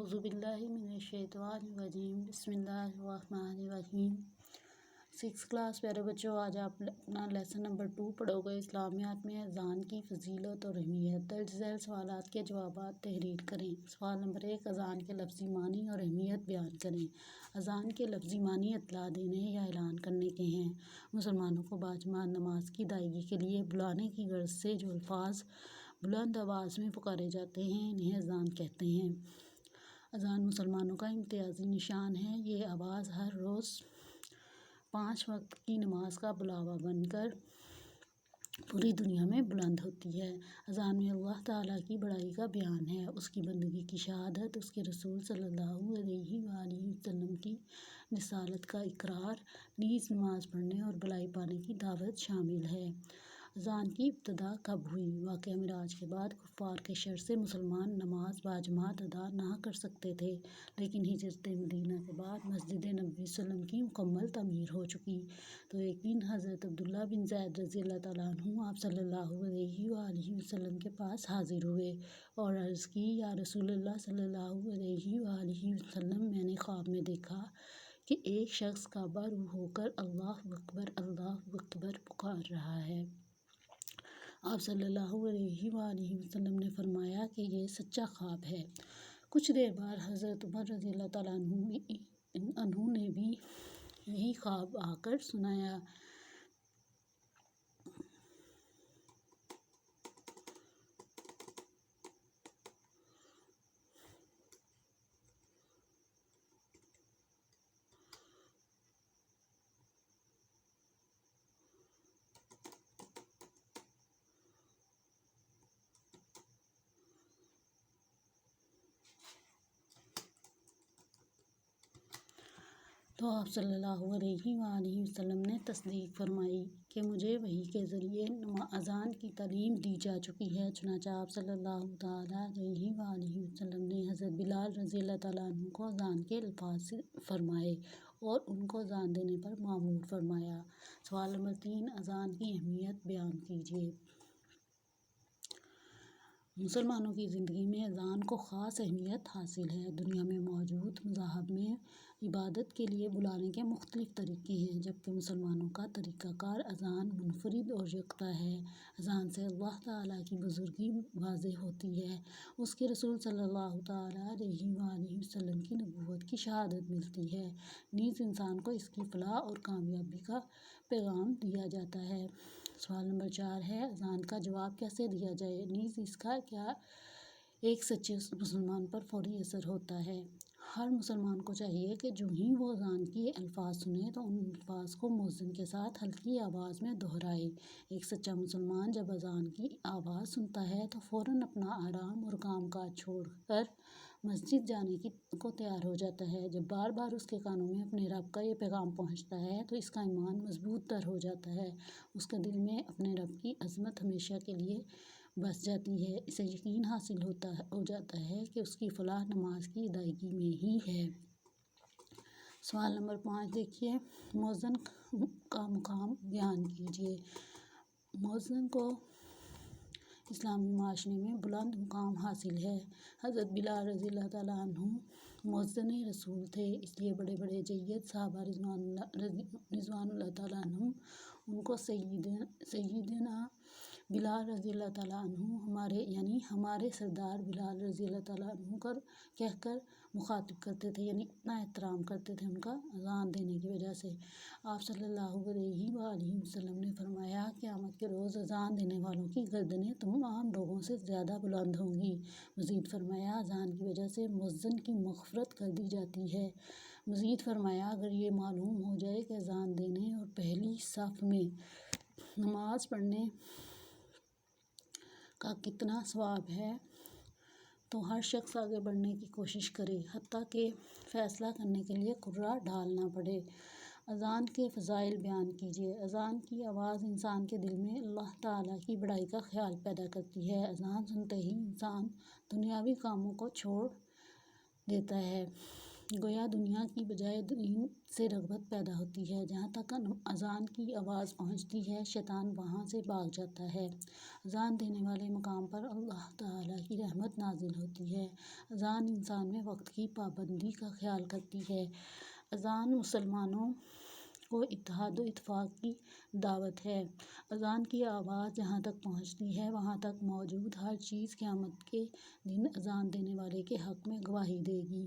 اعوذ باللہ من الشیطان الرجیم بسم اللہ الرحمن الرحیم۔ 6 کلاس پیارے بچوں، آج آپ اپنا لیسن نمبر 2 پڑھو گے۔ اسلامیات میں اذان کی فضیلت اور اہمیت۔ درج ذیل سوالات کے جوابات تحریر کریں۔ سوال نمبر 1، اذان کے لفظی معنی اور اہمیت بیان کریں۔ اذان کے لفظی معنی اطلاع دینے یا اعلان کرنے کے ہیں۔ مسلمانوں کو باجماعت نماز کی ادائیگی کے لیے بلانے کی غرض سے جو الفاظ بلند آواز میں پکارے جاتے ہیں انہیں اذان کہتے ہیں۔ اذان مسلمانوں کا امتیازی نشان ہے۔ یہ آواز ہر روز 5 وقت کی نماز کا بلاوا بن کر پوری دنیا میں بلند ہوتی ہے۔ اذان میں اللہ تعالیٰ کی بڑائی کا بیان ہے، اس کی بندگی کی شہادت، اس کے رسول صلی اللہ علیہ وآلہ وسلم کی رسالت کا اقرار، نیز نماز پڑھنے اور بھلائی پانے کی دعوت شامل ہے۔ اذان کی ابتدا کب ہوئی؟ واقعہ معراج کے بعد کفار کے شر سے مسلمان نماز باجماعت ادا نہ کر سکتے تھے، لیکن ہجرت مدینہ کے بعد مسجد نبوی صلی اللہ علیہ وسلم کی مکمل تعمیر ہو چکی تو ایک دن حضرت عبداللہ بن زید رضی اللہ تعالیٰ عنہ آپ صلی اللہ علیہ وآلہ وسلم کے پاس حاضر ہوئے اور عرض کی، یا رسول اللہ صلی اللہ علیہ وآلہ وسلم، میں نے خواب میں دیکھا کہ ایک شخص کعبہ رو ہو کر اللہ اکبر پکار رہا ہے۔ آپ صلی اللہ علیہ وآلہ وسلم نے فرمایا کہ یہ سچا خواب ہے۔ کچھ دیر بعد حضرت عمر رضی اللہ تعالیٰ عنہ نے بھی یہی خواب آ کر سنایا۔ تو آپ صلی اللہ علیہ وآلہ وسلم نے تصدیق فرمائی کہ مجھے وحی کے ذریعے اذان کی تعلیم دی جا چکی ہے۔ چنانچہ آپ صلی اللہ تعالیٰ علیہ وآلہ وسلم نے حضرت بلال رضی اللہ تعالیٰ عنہ کو اذان کے الفاظ فرمائے اور ان کو اذان دینے پر مأمور فرمایا۔ سوال نمبر 3، اذان کی اہمیت بیان کیجیے۔ مسلمانوں کی زندگی میں اذان کو خاص اہمیت حاصل ہے۔ دنیا میں موجود مذاہب میں عبادت کے لیے بلانے کے مختلف طریقے ہیں، جبکہ مسلمانوں کا طریقہ کار اذان منفرد اور یکتا ہے۔ اذان سے اللہ تعالیٰ کی بزرگی واضح ہوتی ہے، اس کے رسول صلی اللہ تعالیٰ علیہ وآلہ وسلم کی نبوت کی شہادت ملتی ہے، نیز انسان کو اس کی فلاح اور کامیابی کا پیغام دیا جاتا ہے۔ سوال نمبر 4 ہے، اذان کا جواب کیسے دیا جائے، نیز اس کا کیا ایک سچے مسلمان پر فوری اثر ہوتا ہے؟ ہر مسلمان کو چاہیے کہ جو ہی وہ اذان کے الفاظ سنے تو ان الفاظ کو مؤذن کے ساتھ ہلکی آواز میں دہرائے۔ ایک سچا مسلمان جب اذان کی آواز سنتا ہے تو فوراً اپنا آرام اور کام کاج چھوڑ کر مسجد جانے کو تیار ہو جاتا ہے۔ جب بار بار اس کے کانوں میں اپنے رب کا یہ پیغام پہنچتا ہے تو اس کا ایمان مضبوط تر ہو جاتا ہے، اس کے دل میں اپنے رب کی عظمت ہمیشہ کے لیے بس جاتی ہے، اسے یقین حاصل ہو جاتا ہے کہ اس کی فلاح نماز کی ادائیگی میں ہی ہے۔ سوال نمبر 5 دیکھیے، مؤذن کا مقام بیان کیجیے۔ مؤذن کو اسلامی معاشرے میں بلند مقام حاصل ہے۔ حضرت بلال رضی اللہ تعالیٰ عنہ مؤذن رسول تھے، اس لیے بڑے بڑے جید صحابہ رضوان اللہ تعالیٰ عنہم ان کو سیدنا بلال رضی اللہ تعالیٰ عنہ ہمارے سردار بلال رضی اللہ تعالیٰ عنہ کہہ کر مخاطب کرتے تھے، یعنی اتنا احترام کرتے تھے ان کا اذان دینے کی وجہ سے۔ آپ صلی اللہ علیہ وآلہ وسلم نے فرمایا، قیامت کے روز اذان دینے والوں کی گردنیں تمام لوگوں سے زیادہ بلند ہوں گی۔ مزید فرمایا، اذان کی وجہ سے مؤذن کی مغفرت کر دی جاتی ہے۔ مزید فرمایا، اگر یہ معلوم ہو جائے کہ اذان دینے اور پہلی صف میں نماز پڑھنے کا کتنا ثواب ہے تو ہر شخص آگے بڑھنے کی کوشش کرے، حتیٰ کہ فیصلہ کرنے کے لیے قرعہ ڈالنا پڑے۔ اذان کے فضائل بیان کیجیے۔ اذان کی آواز انسان کے دل میں اللہ تعالیٰ کی بڑائی کا خیال پیدا کرتی ہے۔ اذان سنتے ہی انسان دنیاوی کاموں کو چھوڑ دیتا ہے گویا دنیا کی بجائے دین سے رغبت پیدا ہوتی ہے۔ جہاں تک اذان کی آواز پہنچتی ہے شیطان وہاں سے بھاگ جاتا ہے۔ اذان دینے والے مقام پر اللہ تعالیٰ کی رحمت نازل ہوتی ہے۔ اذان انسان میں وقت کی پابندی کا خیال کرتی ہے۔ اذان مسلمانوں کو اتحاد و اتفاق کی دعوت ہے۔ اذان کی آواز جہاں تک پہنچتی ہے وہاں تک موجود ہر چیز قیامت کے دن اذان دینے والے کے حق میں گواہی دے گی۔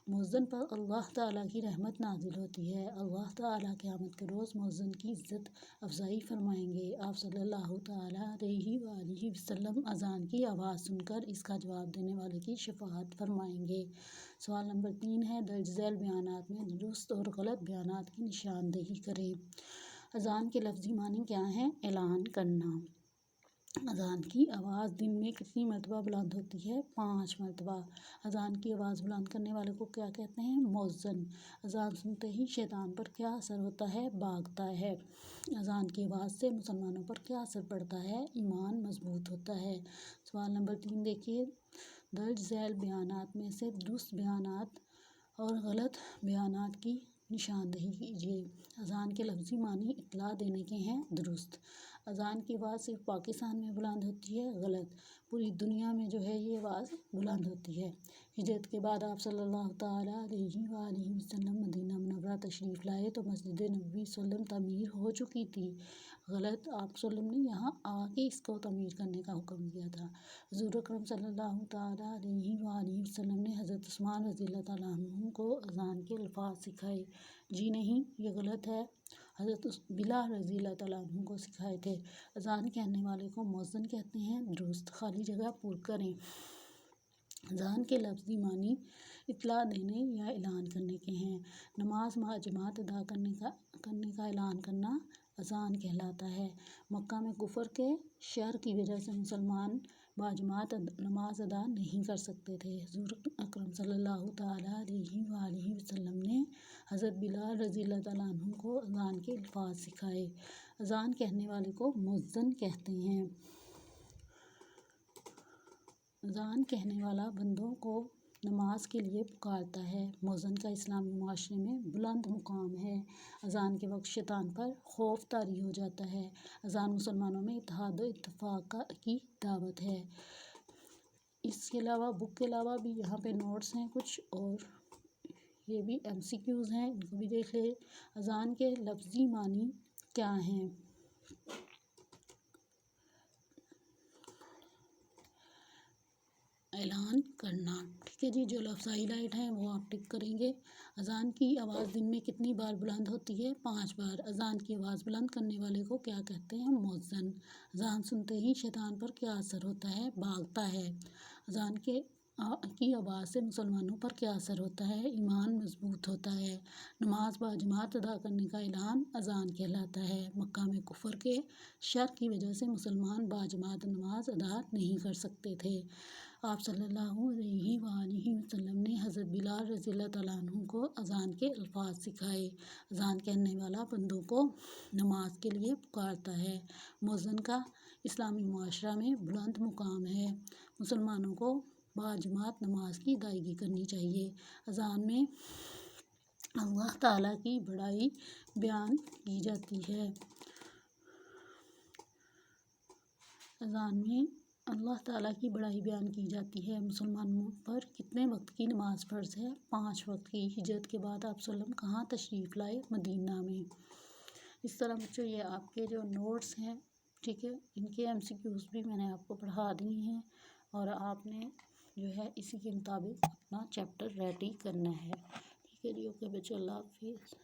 مؤذن پر اللہ تعالیٰ کی رحمت نازل ہوتی ہے۔ اللہ تعالیٰ قیامت کے روز مؤذن کی عزت افزائی فرمائیں گے۔ آپ صلی اللہ تعالیٰ علیہ وآلہ وسلم اذان کی آواز سن کر اس کا جواب دینے والے کی شفاعت فرمائیں گے۔ سوال نمبر 3 ہے، درج ذیل بیانات میں درست اور غلط بیانات کی نشاندہی کریں۔ اذان کے لفظی معنی کیا ہیں؟ اعلان کرنا۔ اذان کی آواز دن میں کتنی مرتبہ بلند ہوتی ہے؟ 5 مرتبہ۔ اذان کی آواز بلند کرنے والے کو کیا کہتے ہیں؟ مؤذن۔ اذان سنتے ہی شیطان پر کیا اثر ہوتا ہے؟ بھاگتا ہے۔ اذان کی آواز سے مسلمانوں پر کیا اثر پڑتا ہے؟ ایمان مضبوط ہوتا ہے۔ سوال نمبر 3 دیکھیے، درج ذیل بیانات میں سے درست بیانات اور غلط بیانات کی نشاندہی کیجیے۔ اذان کے لفظی معنی اطلاع دینے کے ہیں، درست۔ اذان کی آواز صرف پاکستان میں بلند ہوتی ہے، غلط۔ پوری دنیا میں جو ہے یہ آواز بلند ہوتی ہے۔ ہجرت کے بعد آپ صلی اللہ تعالیٰ علیہ وآلہ وسلم مدینہ منورہ تشریف لائے تو مسجد نبوی وسلم تعمیر ہو چکی تھی، غلط۔ آپ وسلم نے یہاں آ کے اس کو تعمیر کرنے کا حکم دیا تھا۔ حضور اکرم صلی اللہ تعالیٰ علیہ وآلہ وسلم نے حضرت عثمان رضی اللہ تعالیٰ عنہ کو اذان کے الفاظ سکھائے۔ جی نہیں، یہ غلط ہے، حضرت بلال رضی اللہ تعالیٰ عنہ کو سکھائے تھے۔ اذان کہنے والے کو مؤذن کہتے ہیں، درست۔ خالی جگہ پر کریں۔ اذان کے لفظی معنی اطلاع دینے یا اعلان کرنے کے ہیں۔ نماز باجماعت ادا کرنے کا اعلان کرنا اذان کہلاتا ہے۔ مکہ میں کفر کے شر کی وجہ سے مسلمان باجماعت نماز ادا نہیں کر سکتے تھے۔ حضور اکرم صلی اللہ تعالیٰ علیہ وآلہ وسلم نے حضرت بلال رضی اللہ تعالیٰ عنہ کو اذان کے الفاظ سکھائے۔ اذان کہنے والے کو مؤذن کہتے ہیں۔ اذان کہنے والا بندوں کو نماز کے لیے پکارتا ہے۔ مؤذن کا اسلامی معاشرے میں بلند مقام ہے۔ اذان کے وقت شیطان پر خوف طاری ہو جاتا ہے۔ اذان مسلمانوں میں اتحاد و اتفاق کی دعوت ہے۔ اس کے علاوہ بک کے علاوہ بھی یہاں پہ نوٹس ہیں کچھ، اور یہ بھی MCQs ہیں، ان کو بھی دیکھ لیں۔ اذان کے لفظی معنی کیا ہیں؟ اعلان کرنا، ٹھیک ہے جی۔ جو لفظ ہائی لائٹ ہیں وہ آپ ٹک کریں گے۔ اذان کی آواز دن میں کتنی بار بلند ہوتی ہے؟ 5 بار۔ اذان کی آواز بلند کرنے والے کو کیا کہتے ہیں؟ مؤذن۔ اذان سنتے ہی شیطان پر کیا اثر ہوتا ہے؟ بھاگتا ہے۔ اذان کی آواز سے مسلمانوں پر کیا اثر ہوتا ہے؟ ایمان مضبوط ہوتا ہے۔ نماز باجماعت ادا کرنے کا اعلان اذان کہلاتا ہے۔ مکہ میں کفر کے شر کی وجہ سے مسلمان باجماعت نماز ادا نہیں کر سکتے تھے۔ آپ صلی اللہ علیہ وآلہ وسلم نے حضرت بلال رضی اللہ تعالیٰ عنہ کو اذان کے الفاظ سکھائے۔ اذان کہنے والا بندوں کو نماز کے لیے پکارتا ہے۔ مؤذن کا اسلامی معاشرہ میں بلند مقام ہے۔ مسلمانوں کو باجماعت نماز کی ادائیگی کرنی چاہیے۔ اذان میں اللہ تعالیٰ کی بڑائی بیان کی جاتی ہے۔ اذان میں اللہ تعالیٰ کی بڑائی بیان کی جاتی ہے۔ مسلمانوں پر کتنے وقت کی نماز فرض ہے؟ 5 وقت کی۔ ہجرت کے بعد آپ وسلم کہاں تشریف لائے؟ مدینہ میں۔ اس طرح بچوں یہ آپ کے جو نوٹس ہیں، ٹھیک ہے، ان کے MCQs بھی میں نے آپ کو پڑھا دی ہیں، اور آپ نے جو ہے اسی کے مطابق اپنا چیپٹر ریڈی کرنا ہے، ٹھیک ہے جی۔ اوکے بچوں، اللہ حافظ۔